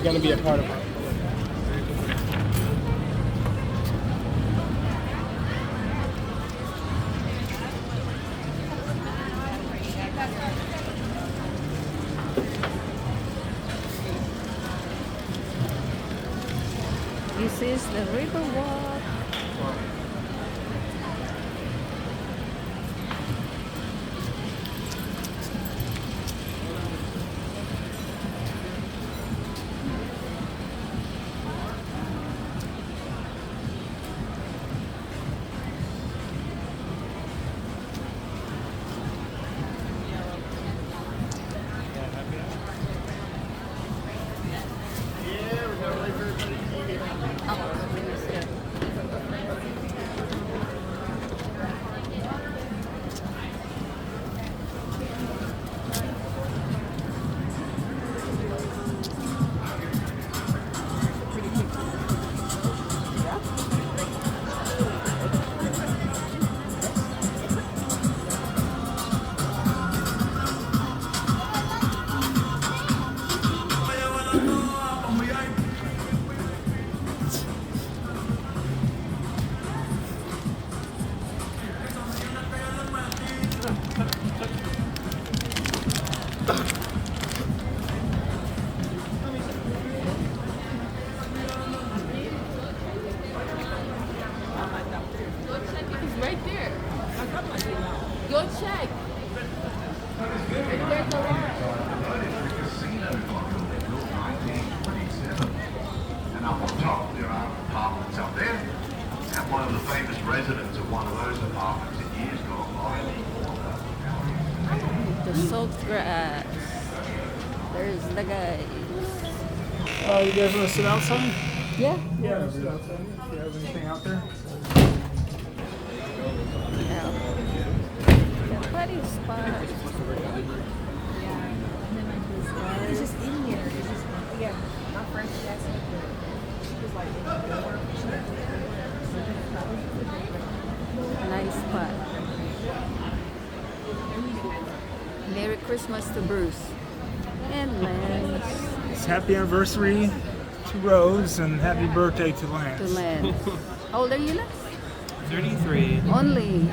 going to be a part of it. This is the river walk. He's right there. Go check. There's a lot. And up on top there are apartments up there. And one of the famous residents of one of those apartments in years gone by. The salt grass. There's the guys. You guys want to sit outside? Yeah. Yeah, sit outside. If you have anything out there. Yeah. The party spot. It's just in here. It's just, yeah, my friend Jackson, she was like, Nice spot. Merry Christmas to Bruce. And Lance. It's happy anniversary to Rose and happy birthday to Lance. To Lance. How old are you, Lance? 33. Only.